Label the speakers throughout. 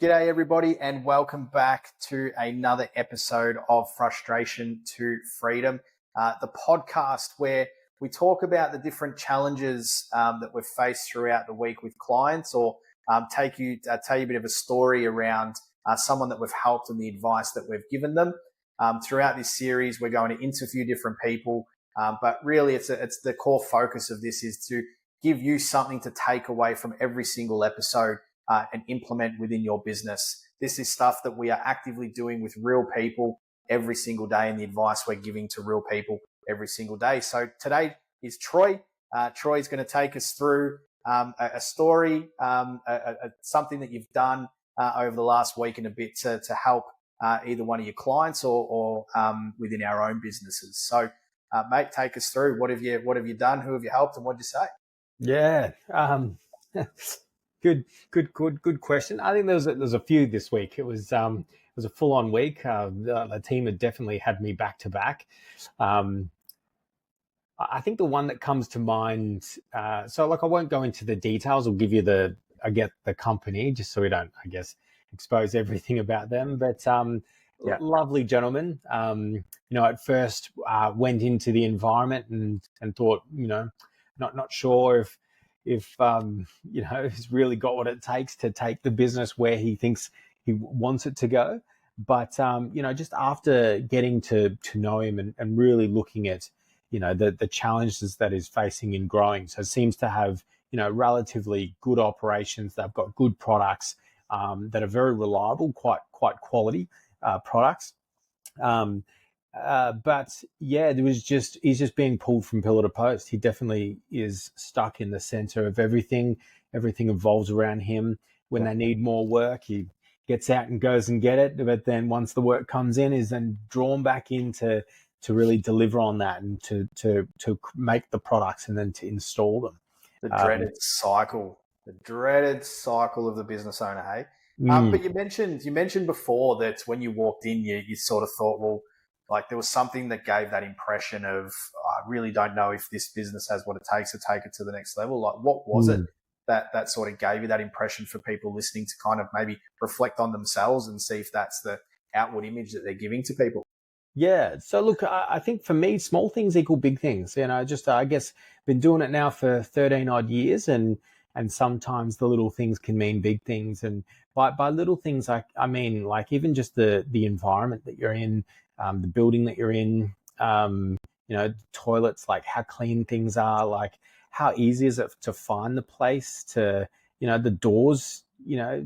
Speaker 1: G'day everybody and welcome back to another episode of Frustration to Freedom, the podcast where we talk about the different challenges that we've faced throughout the week with clients, or tell you a bit of a story around someone that we've helped and the advice that we've given them. Throughout this series, we're going to interview different people, but really it's the core focus of this is to give you something to take away from every single episode and implement within your business. This is stuff that we are actively doing with real people every single day, and the advice we're giving to real people every single day. So today is Troy. Troy is going to take us through a story, something that you've done over the last week and a bit to help either one of your clients or within our own businesses. So, mate, take us through. What have you done? Who have you helped, and what did you say?
Speaker 2: Yeah. Good question. I think there's a few this week. It was a full on week. The team had definitely had me back to back. I think the one that comes to mind. So I won't go into the details. I'll give you the company just so we don't, expose everything about them. But lovely gentleman. At first went into the environment and thought, not sure if he's really got what it takes to take the business where he thinks he wants it to go. But, just after getting to know him and really looking at, the challenges that he's facing in growing. So it seems to have, relatively good operations. They've got good products that are very reliable, quite quality products. But yeah, he's just being pulled from pillar to post. He definitely is stuck in the center of everything. Everything evolves around him. When they need more work, he gets out and goes and get it. But then once the work comes in, is then drawn back in to really deliver on that and to make the products and then to install them.
Speaker 1: The dreaded cycle of the business owner, hey? But you mentioned before that when you walked in, you sort of thought, well, like there was something that gave that impression of, I really don't know if this business has what it takes to take it to the next level. Like, what was it that sort of gave you that impression for people listening to kind of maybe reflect on themselves and see if that's the outward image that they're giving to people?
Speaker 2: Yeah. So look, I think for me, small things equal big things. I guess been doing it now for 13 odd years, and sometimes the little things can mean big things. And by little things, I mean like even just the environment that you're in, the building that you're in, toilets, like how clean things are, like how easy is it to find the place, to, the doors,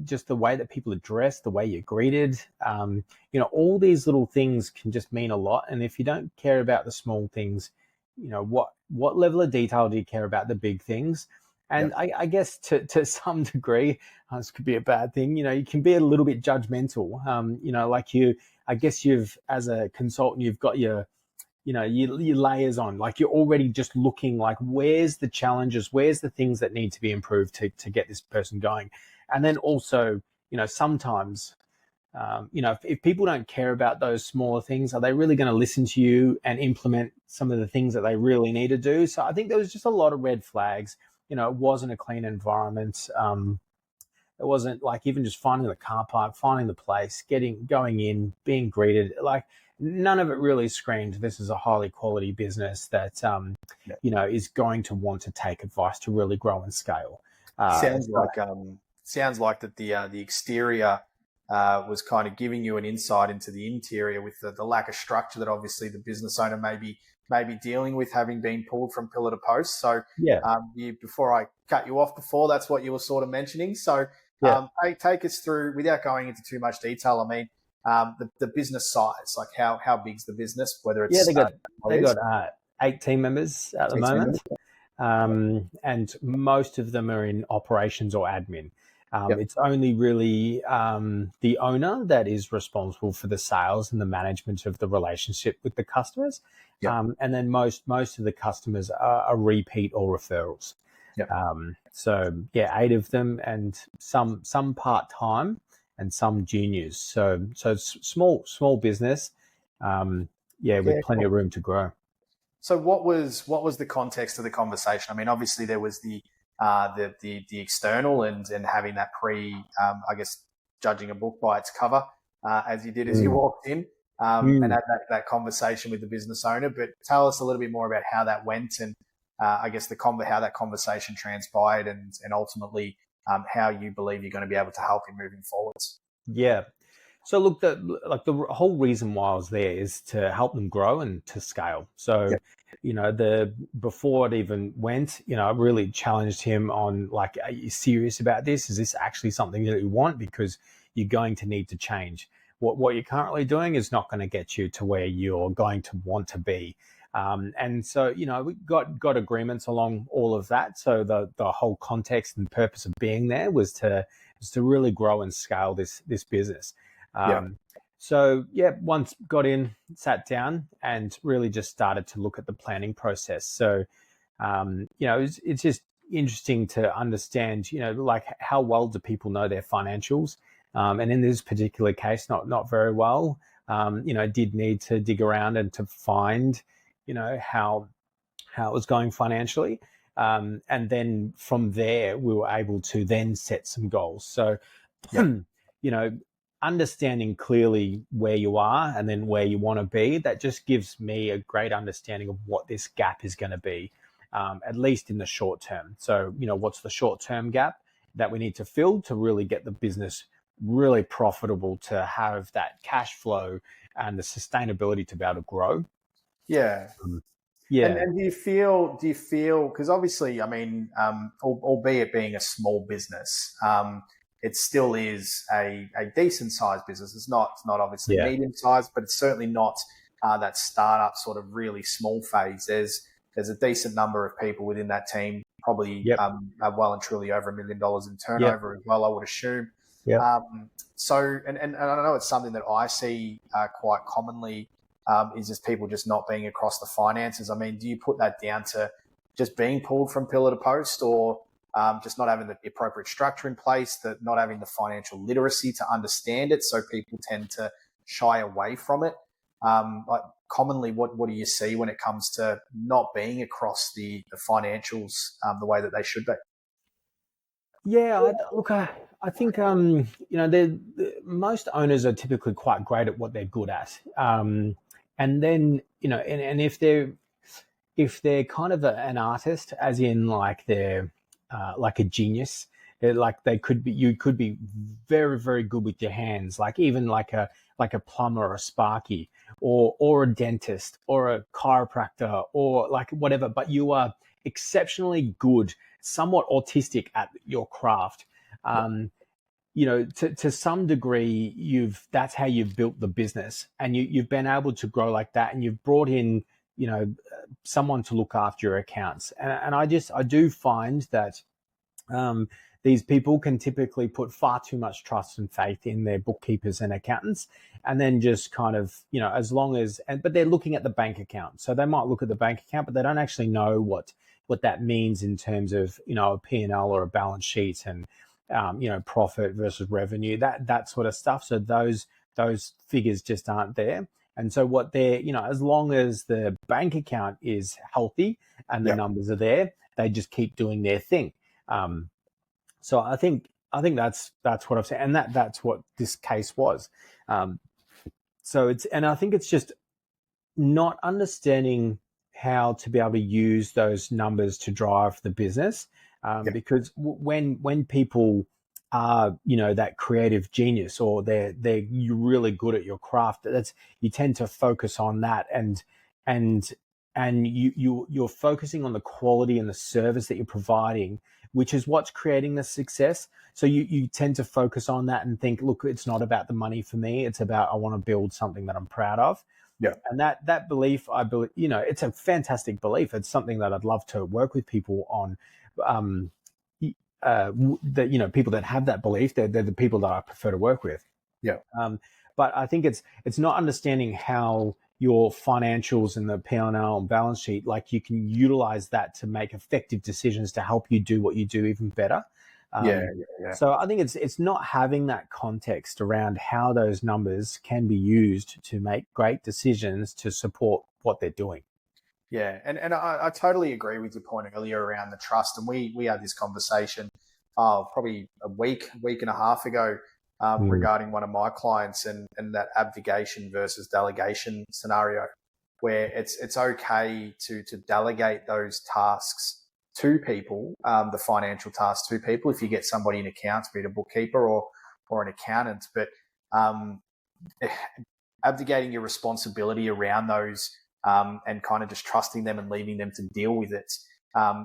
Speaker 2: just the way that people are dressed, the way you're greeted, all these little things can just mean a lot. And if you don't care about the small things, what level of detail do you care about the big things? And I guess to some degree, this could be a bad thing. You can be a little bit judgmental. I guess you've, as a consultant, you've got your layers on. Like you're already just looking like, where's the challenges? Where's the things that need to be improved to get this person going? And then also, sometimes, if people don't care about those smaller things, are they really going to listen to you and implement some of the things that they really need to do? So I think there was just a lot of red flags. It wasn't a clean environment. It wasn't like even just finding the car park, finding the place, going in, being greeted. Like none of it really screamed, this is a highly quality business that, is going to want to take advice to really grow and scale.
Speaker 1: Sounds like that the exterior was kind of giving you an insight into the interior with the lack of structure that obviously the business owner may be dealing with, having been pulled from pillar to post. So before I cut you off before, that's what you were sort of mentioning. So take us through, without going into too much detail, I mean, the business size, like how big's the business, whether it's...
Speaker 2: Yeah, they got 8 team members at the moment. And most of them are in operations or admin. It's only really the owner that is responsible for the sales and the management of the relationship with the customers. And then most of the customers are repeat or referrals. 8 of them, and some part-time and some juniors. So it's small business. With plenty of room to grow.
Speaker 1: So what was the context of the conversation? I mean, obviously there was the external and having that judging a book by its cover, as you did as you
Speaker 2: Mm.
Speaker 1: walked in, and
Speaker 2: Mm.
Speaker 1: had that conversation with the business owner. But tell us a little bit more about how that went, and I guess how that conversation transpired, and ultimately how you believe you're going to be able to help him moving forwards.
Speaker 2: Yeah. So look, the whole reason why I was there is to help them grow and to scale. So,
Speaker 1: Yeah,
Speaker 2: the before it even went, I really challenged him on, like, are you serious about this? Is this actually something that you want? Because you're going to need to change. What you're currently doing is not going to get you to where you're going to want to be. And so, we got agreements along all of that. So the whole context and purpose of being there was to really grow and scale this business.
Speaker 1: yeah,
Speaker 2: So yeah, once got in, sat down, and really just started to look at the planning process. So it's just interesting to understand, like, how well do people know their financials? And in this particular case, not very well. Did need to dig around and to find, how it was going financially. And then from there, we were able to then set some goals. So,
Speaker 1: yeah,
Speaker 2: understanding clearly where you are and then where you want to be, that just gives me a great understanding of what this gap is going to be, at least in the short term. So, what's the short term gap that we need to fill to really get the business really profitable, to have that cash flow and the sustainability to be able to grow.
Speaker 1: yeah. And
Speaker 2: Yeah,
Speaker 1: and do you feel because obviously, I mean, albeit being a small business, it still is a decent sized business. It's not obviously
Speaker 2: yeah,
Speaker 1: medium sized, but it's certainly not that startup sort of really small phase. There's a decent number of people within that team, probably
Speaker 2: yep,
Speaker 1: well and truly over $1 million in
Speaker 2: yep,
Speaker 1: turnover as well, I would assume.
Speaker 2: yep.
Speaker 1: So, I know it's something that I see quite commonly, is just people just not being across the finances. I mean, do you put that down to just being pulled from pillar to post, or just not having the appropriate structure in place, that not having the financial literacy to understand it, so people tend to shy away from it? Like commonly, what do you see when it comes to not being across the financials the way that they should be?
Speaker 2: Yeah, look, I think most owners are typically quite great at what they're good at, and then and if they're kind of an artist, as in like they're like a genius, like you could be very, very good with your hands, like even like a plumber or a sparky, or a dentist or a chiropractor or like whatever, but you are exceptionally good, somewhat autistic at your craft.
Speaker 1: Yeah,
Speaker 2: To some degree, that's how you've built the business, and you've been able to grow like that, and you've brought in, someone to look after your accounts. And I do find that um, these people can typically put far too much trust and faith in their bookkeepers and accountants, and then just kind of, as long as, but they're looking at the bank account. So they might look at the bank account, but they don't actually know what that means in terms of, a P&L or a balance sheet, and, profit versus revenue, that sort of stuff. So those figures just aren't there. And so what they're, as long as the bank account is healthy and the
Speaker 1: yeah,
Speaker 2: numbers are there, they just keep doing their thing. Um, so I think that's what I've said, and that's what this case was. Um, and I think it's just not understanding how to be able to use those numbers to drive the business,
Speaker 1: yeah,
Speaker 2: because when people are, that creative genius, or you're really good at your craft, that's you tend to focus on that, and and you're focusing on the quality and the service that you're providing, which is what's creating the success. So you tend to focus on that and think, look, it's not about the money for me, it's about, I want to build something that I'm proud of.
Speaker 1: yeah,
Speaker 2: And that belief, I believe, it's a fantastic belief. It's something that I'd love to work with people on. Um, that, people that have that belief, they're the people that I prefer to work with.
Speaker 1: yeah.
Speaker 2: Um, but I think it's not understanding how your financials and the P&L and balance sheet, like, you can utilize that to make effective decisions to help you do what you do even better.
Speaker 1: Yeah,
Speaker 2: Um,
Speaker 1: yeah, yeah.
Speaker 2: so I think it's not having that context around how those numbers can be used to make great decisions to support what they're doing.
Speaker 1: Yeah, and I totally agree with your point earlier around the trust. And we had this conversation, probably a week and a half ago,
Speaker 2: Mm.
Speaker 1: regarding one of my clients and that abdication versus delegation scenario, where it's okay to delegate those tasks to people, the financial tasks to people, if you get somebody in accounts, be it a bookkeeper or an accountant, but um, abdicating your responsibility around those, and kind of just trusting them and leaving them to deal with it,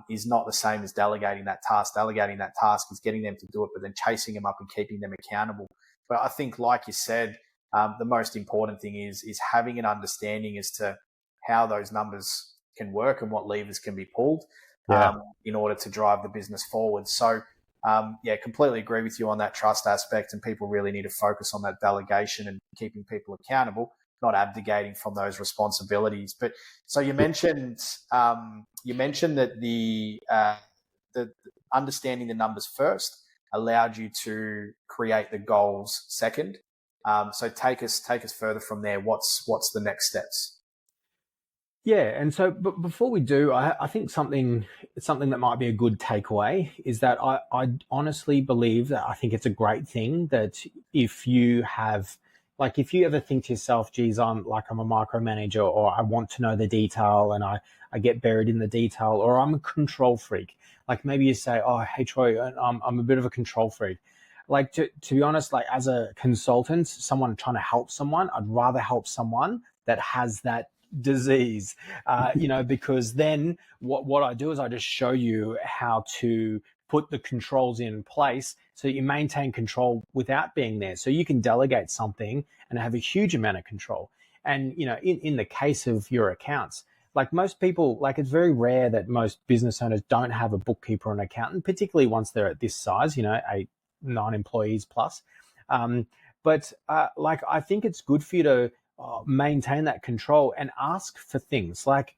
Speaker 1: is not the same as delegating that task. Delegating that task is getting them to do it, but then chasing them up and keeping them accountable. But I think, like you said, the most important thing is having an understanding as to how those numbers can work and what levers can be pulled,
Speaker 2: Yeah.
Speaker 1: in order to drive the business forward. So, yeah, completely agree with you on that trust aspect, and people really need to focus on that delegation and keeping people accountable, not abdicating from those responsibilities. But so you mentioned that the understanding the numbers first allowed you to create the goals second. So take us further from there. What's the next steps?
Speaker 2: Yeah, and so, but before we do, I think something that might be a good takeaway is that I honestly believe that I think it's a great thing that if you have, like, if you ever think to yourself, geez, I'm a micromanager, or I want to know the detail and I get buried in the detail, or I'm a control freak. Like maybe you say, oh, hey Troy, I'm a bit of a control freak. Like to be honest, like as a consultant, someone trying to help someone, I'd rather help someone that has that disease, because then what I do is I just show you how to put the controls in place so that you maintain control without being there. So you can delegate something and have a huge amount of control. And, in the case of your accounts, like most people, like it's very rare that most business owners don't have a bookkeeper or an accountant, particularly once they're at this size, 8, 9 employees plus. But like, I think it's good for you to maintain that control and ask for things like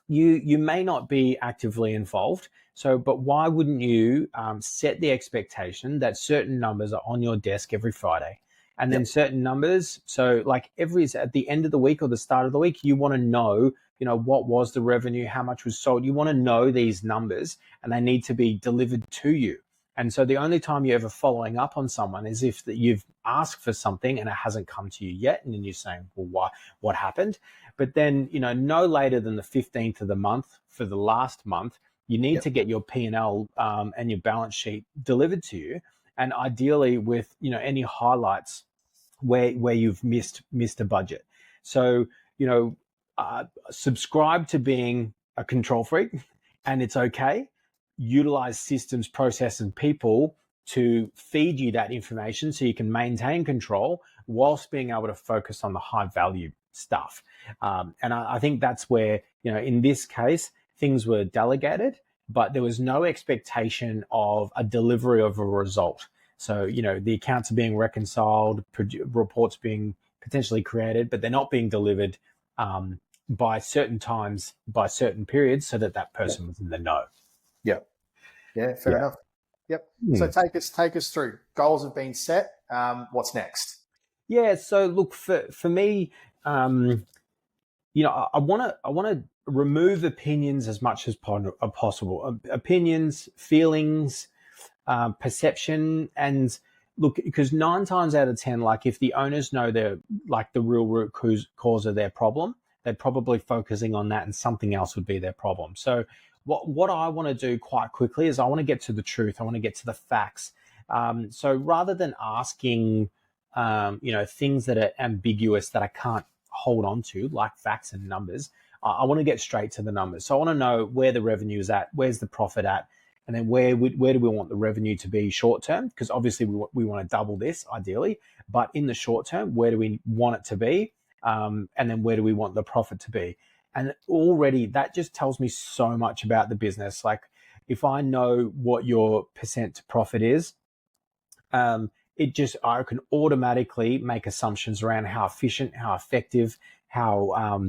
Speaker 2: you may not be actively involved. So, but why wouldn't you set the expectation that certain numbers are on your desk every Friday, and then
Speaker 1: Yep.
Speaker 2: certain numbers? So, like at the end of the week or the start of the week, you want to know, what was the revenue, how much was sold. You want to know these numbers, and they need to be delivered to you. And so the only time you're ever following up on someone is if that you've asked for something and it hasn't come to you yet, and then you're saying, well, why? What happened? But then, no later than the 15th of the month for the last month, you need
Speaker 1: Yep.
Speaker 2: to get your P&L and your balance sheet delivered to you, and ideally with any highlights where you've missed a budget. So subscribe to being a control freak, and it's okay. Utilize systems, process, and people to feed you that information so you can maintain control whilst being able to focus on the high value stuff. And I think that's where, in this case, things were delegated, but there was no expectation of a delivery of a result. So, the accounts are being reconciled, reports being potentially created, but they're not being delivered by certain times, by certain periods, so that person was in the know.
Speaker 1: Yep. Yeah, fair
Speaker 2: Yeah.
Speaker 1: enough. Yep. So take us through. Goals have been set. What's next?
Speaker 2: Yeah. So look, for me, I want to remove opinions as much as possible. Opinions, feelings, perception, and look, because 9 times out of 10, like if the owners know they're like the real root cause of their problem, they're probably focusing on that, and something else would be their problem. So what I want to do quite quickly is I want to get to the truth. I want to get to the facts. So rather than asking, things that are ambiguous that I can't hold on to, like facts and numbers, I want to get straight to the numbers. So I want to know where the revenue is at, where's the profit at, and then where do we want the revenue to be short term? Because obviously we want to double this ideally, but in the short term, where do we want it to be? And then where do we want the profit to be? And already that just tells me so much about the business. Like if I know what your percent to profit is, I can automatically make assumptions around how efficient, how effective, how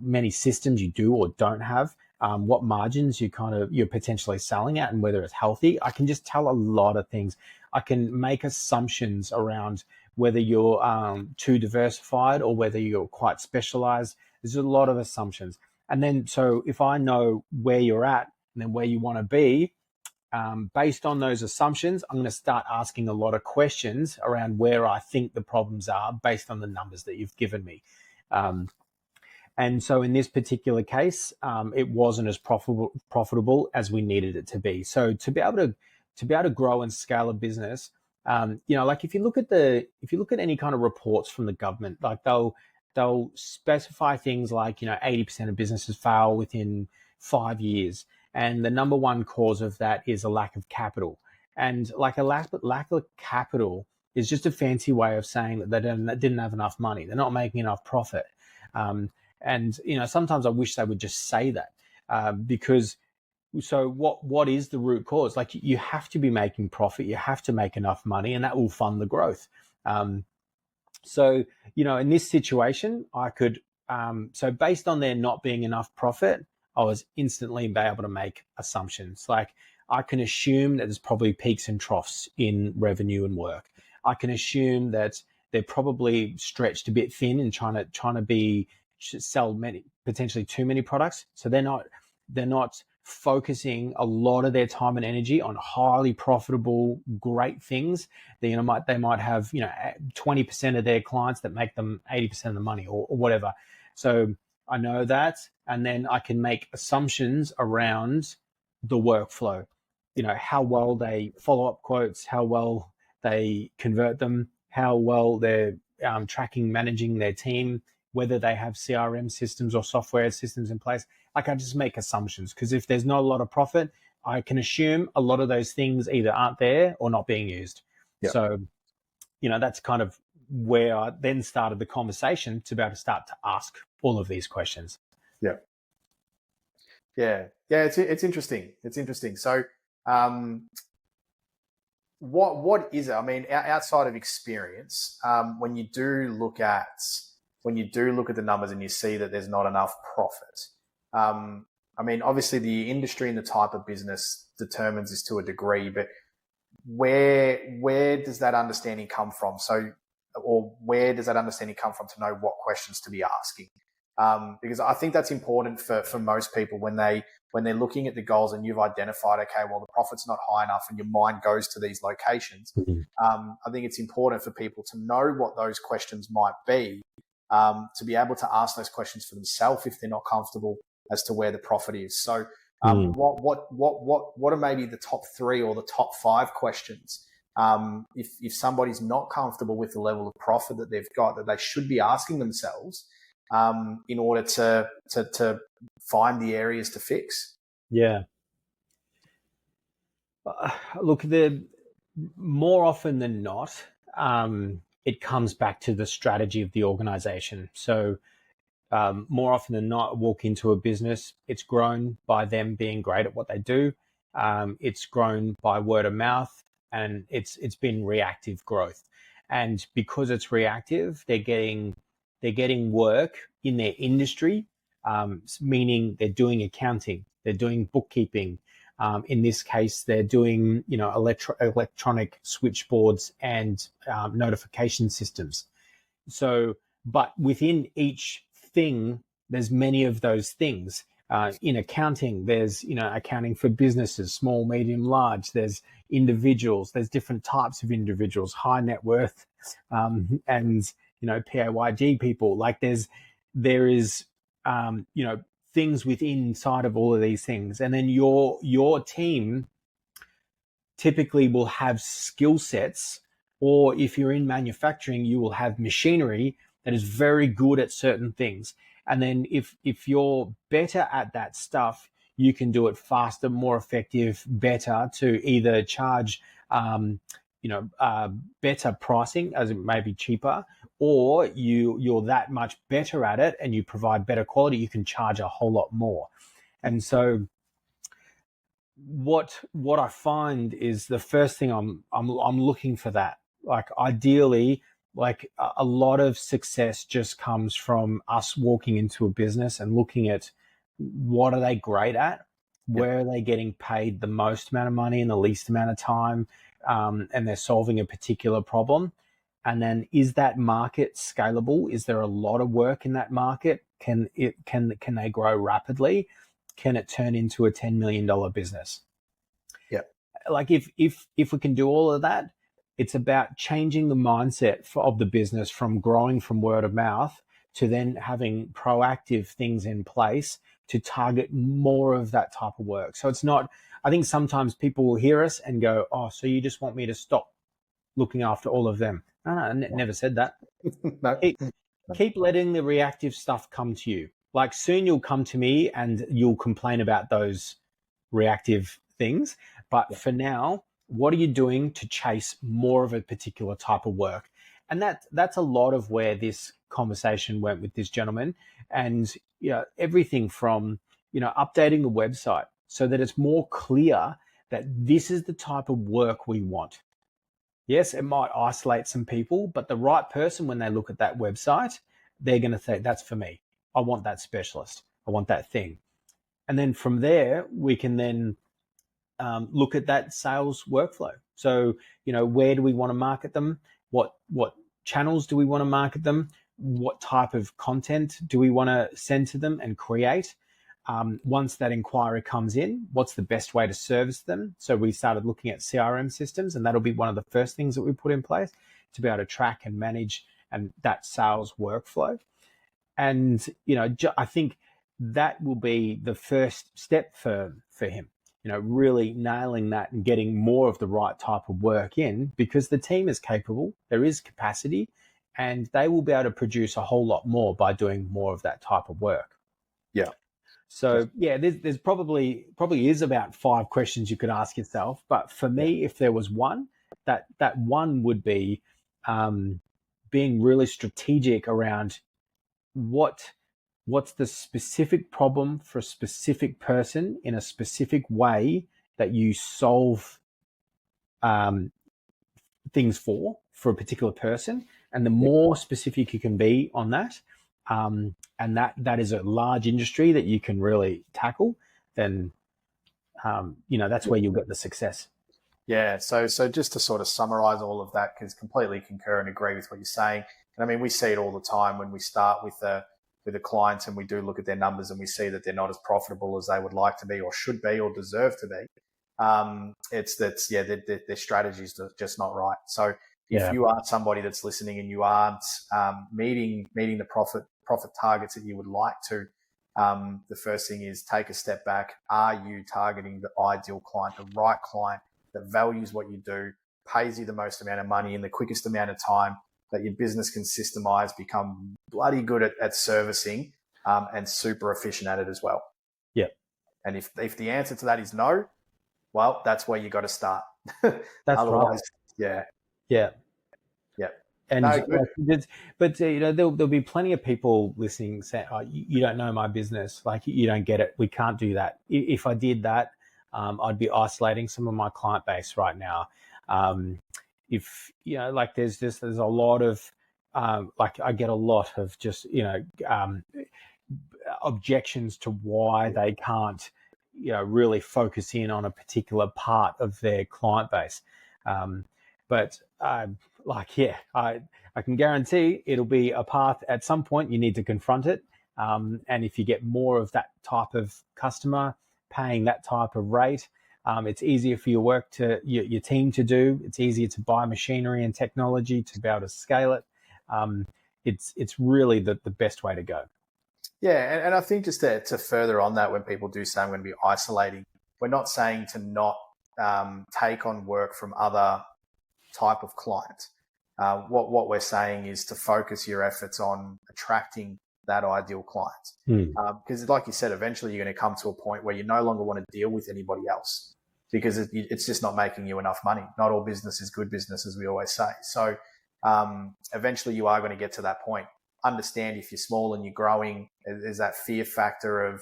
Speaker 2: many systems you do or don't have, what margins you're potentially selling at, and whether it's healthy. I can just tell a lot of things. I can make assumptions around whether you're too diversified or whether you're quite specialized. There's a lot of assumptions. And then, so if I know where you're at and then where you want to be, based on those assumptions, I'm going to start asking a lot of questions around where I think the problems are based on the numbers that you've given me. And so in this particular case, it wasn't as profitable as we needed it to be. So to be able to grow and scale a business, like if you look at any kind of reports from the government, like they'll specify things like 80% of businesses fail within 5 years, and the number one cause of that is a lack of capital. And like a lack of capital is just a fancy way of saying that they didn't have enough money. They're not making enough profit. And sometimes I wish they would just say that, because so what is the root cause? Like, you have to be making profit, you have to make enough money, and that will fund the growth. So in this situation, I could so based on there not being enough profit, I was instantly able to make assumptions. Like, I can assume that there's probably peaks and troughs in revenue and work. I can assume that they're probably stretched a bit thin and trying to sell potentially too many products. So they're not focusing a lot of their time and energy on highly profitable, great things. They might have 20% of their clients that make them 80% of the money, or whatever. So I know that, and then I can make assumptions around the workflow. How well they follow up quotes, how well they convert them, how well they're tracking, managing their team, whether they have CRM systems or software systems in place. Like, I just make assumptions, because if there's not a lot of profit, I can assume a lot of those things either aren't there or not being used. Yep. So, that's kind of where I then started the conversation to be able to start to ask all of these questions.
Speaker 1: Yeah. It's interesting. It's interesting. So, what is it? I mean, outside of experience, when you do look at the numbers and you see that there's not enough profit, I mean, obviously the industry and the type of business determines this to a degree, but where does that understanding come from? Or where does that understanding come from to know what questions to be asking? Because I think that's important for most people when they're looking at the goals and you've identified, okay, well, the profit's not high enough, and your mind goes to these locations. Mm-hmm. I think it's important for people to know what those questions might be, to be able to ask those questions for themselves if they're not comfortable as to where the profit is. So, what are maybe the top 3 or the top 5 questions? If somebody's not comfortable with the level of profit that they've got, that they should be asking themselves, in order to find the areas to fix.
Speaker 2: Yeah. Look, more often than not, it comes back to the strategy of the organization. So more often than not, walk into a business, it's grown by them being great at what they do. It's grown by word of mouth, and it's been reactive growth. And because it's reactive, they're getting work in their industry, meaning they're doing accounting, they're doing bookkeeping. In this case, they're doing electronic switchboards and notification systems. So, but within each thing, there's many of those things. In accounting, there's accounting for businesses, small, medium, large. There's individuals. There's different types of individuals, high net worth, and PAYG people. Like there is things within inside of all of these things, and then your team typically will have skill sets, or if you're in manufacturing, you will have machinery that is very good at certain things. And then if you're better at that stuff, you can do it faster, more effective, better, to either charge better pricing, as it may be cheaper, or you're that much better at it and you provide better quality, you can charge a whole lot more. And so what I find is the first thing I'm looking for that. Like, ideally, like a lot of success just comes from us walking into a business and looking at what are they great at, where are they getting paid the most amount of money in the least amount of time, and they're solving a particular problem. And then, is that market scalable? Is there a lot of work in that market? Can they grow rapidly? Can it turn into a $10 million business?
Speaker 1: Yeah.
Speaker 2: like if we can do all of that, it's about changing the mindset of the business from growing from word of mouth to then having proactive things in place to target more of that type of work. So it's not, I think sometimes people will hear us and go, oh, so you just want me to stop looking after all of them? No, I never said that.
Speaker 1: No.
Speaker 2: Keep letting the reactive stuff come to you. Like soon you'll come to me and you'll complain about those reactive things. But for now, what are you doing to chase more of a particular type of work? And that's a lot of where this conversation went with this gentleman. And everything from updating the website so that it's more clear that this is the type of work we want. Yes, it might isolate some people, but the right person, when they look at that website, they're going to say, that's for me. I want that specialist. I want that thing. And then from there, we can then look at that sales workflow. So, where do we want to market them? What channels do we want to market them? What type of content do we want to send to them and create? Once that inquiry comes in, what's the best way to service them? So we started looking at CRM systems, and that'll be one of the first things that we put in place to be able to track and manage and that sales workflow. And I think that will be the first step for him. Really nailing that and getting more of the right type of work in, because the team is capable, there is capacity, and they will be able to produce a whole lot more by doing more of that type of work.
Speaker 1: Yeah.
Speaker 2: So there's probably is about 5 questions you could ask yourself. But for me, if there was one, that one would be being really strategic around what's the specific problem for a specific person in a specific way that you solve things for a particular person. And the more specific you can be on that, and that is a large industry that you can really tackle, then that's where you'll get the success.
Speaker 1: Yeah. So just to sort of summarize all of that, because completely concur and agree with what you're saying. And I mean, we see it all the time when we start with the clients and we do look at their numbers and we see that they're not as profitable as they would like to be or should be or deserve to be. Their strategies are just not right. So if you are somebody that's listening and you aren't meeting the profit targets that you would like to, the first thing is take a step back. Are you targeting the ideal client, the right client that values what you do, pays you the most amount of money in the quickest amount of time, that your business can systemize, become bloody good at servicing, and super efficient at it as well?
Speaker 2: Yeah.
Speaker 1: And if the answer to that is no, well, that's where you got to start.
Speaker 2: That's
Speaker 1: Otherwise,
Speaker 2: right.
Speaker 1: Yeah.
Speaker 2: And
Speaker 1: no,
Speaker 2: but there'll be plenty of people listening saying, oh, you don't know my business, like you don't get it. We can't do that. If I did that, I'd be isolating some of my client base right now. If there's a lot of I get a lot of just objections to why they can't really focus in on a particular part of their client base. But I can guarantee it'll be a path at some point. You need to confront it. And if you get more of that type of customer paying that type of rate, it's easier for your team to do. It's easier to buy machinery and technology to be able to scale it. It's really the best way to go.
Speaker 1: Yeah, and I think just to further on that, when people do say I'm going to be isolating, we're not saying to not take on work from other type of clients. What we're saying is to focus your efforts on attracting that ideal client. Because like you said, eventually you're going to come to a point where you no longer want to deal with anybody else because it's just not making you enough money. Not all business is good business, as we always say. So eventually you are going to get to that point. Understand if you're small and you're growing, there's that fear factor of,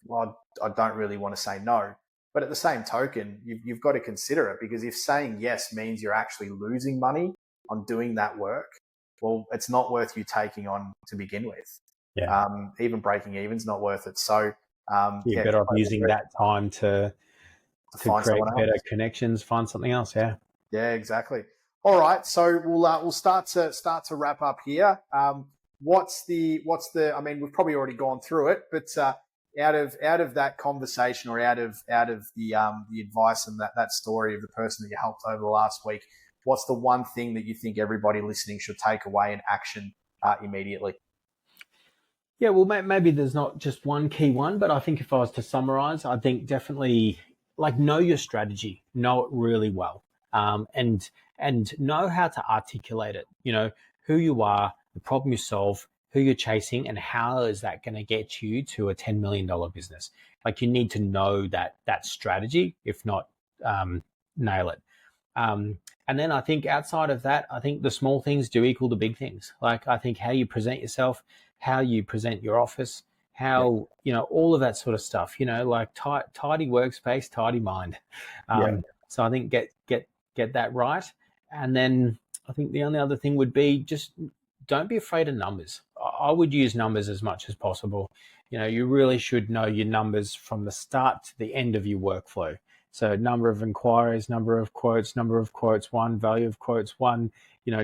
Speaker 1: well, I don't really want to say no. But at the same token, you've got to consider it, because if saying yes means you're actually losing money on doing that work, well, it's not worth you taking on to begin with.
Speaker 2: Yeah.
Speaker 1: Even breaking even's not worth it. So
Speaker 2: you're better off using that time to create better connections, find something else. Yeah.
Speaker 1: Yeah, exactly. All right. So we'll start to wrap up here. What's the, I mean, we've probably already gone through it, but out of that conversation, or out of the advice and that story of the person that you helped over the last week, what's the one thing that you think everybody listening should take away and action immediately?
Speaker 2: Yeah, well, maybe there's not just one key one, but I think if I was to summarize, I think definitely like know your strategy, know it really well, and know how to articulate it. You know who you are, the problem you solve, who you're chasing, and how is that going to get you to a $10 million business. Like you need to know that strategy. If not, nail it. And then I think outside of that, I think the small things do equal the big things. Like I think how you present yourself, how you present your office,
Speaker 1: Yeah.
Speaker 2: how, all of that sort of stuff, like tidy workspace, tidy mind.
Speaker 1: Yeah.
Speaker 2: So I think get that right. And then I think the only other thing would be just don't be afraid of numbers. I would use numbers as much as possible. You really should know your numbers from the start to the end of your workflow. So number of inquiries, number of quotes, one, value of quotes, one,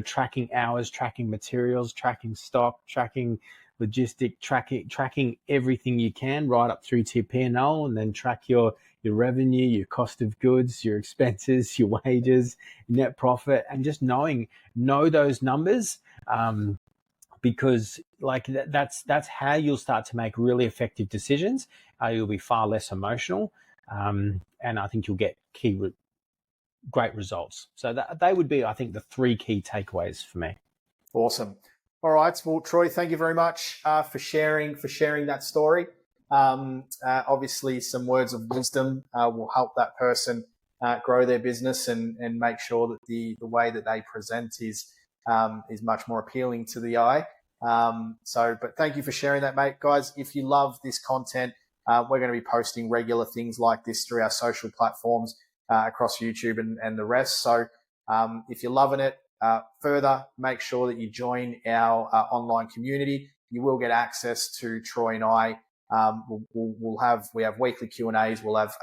Speaker 2: tracking hours, tracking materials, tracking stock, tracking logistic, tracking everything you can right up through to your P&L, and then track your revenue, your cost of goods, your expenses, your wages, net profit, and just know those numbers. Because like that's how you'll start to make really effective decisions. You'll be far less emotional, and I think you'll get great results. So that they would be, I think, the three key takeaways for me.
Speaker 1: Awesome. All right. Well, Troy, thank you very much for sharing that story. Obviously, some words of wisdom will help that person grow their business and make sure that the way that they present is much more appealing to the eye. But thank you for sharing that, mate. Guys, if you love this content, we're going to be posting regular things like this through our social platforms across YouTube and the rest. So if you're loving it, further, make sure that you join our online community. You will get access to Troy and I. We have weekly Q&As. We'll have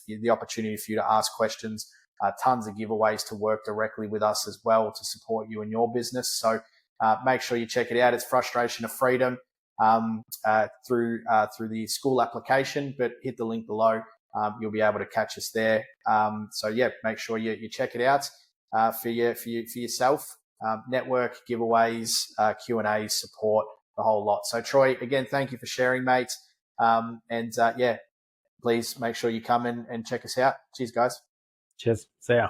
Speaker 1: the opportunity for you to ask questions. Tons of giveaways to work directly with us as well to support you in your business. So make sure you check it out. It's Frustration of Freedom through the school application, but hit the link below. You'll be able to catch us there. So yeah, make sure you check it out for yourself. Network, giveaways, Q&A, support, the whole lot. So Troy, again, thank you for sharing, mate. Yeah, please make sure you come and check us out. Cheers, guys.
Speaker 2: Cheers. See ya.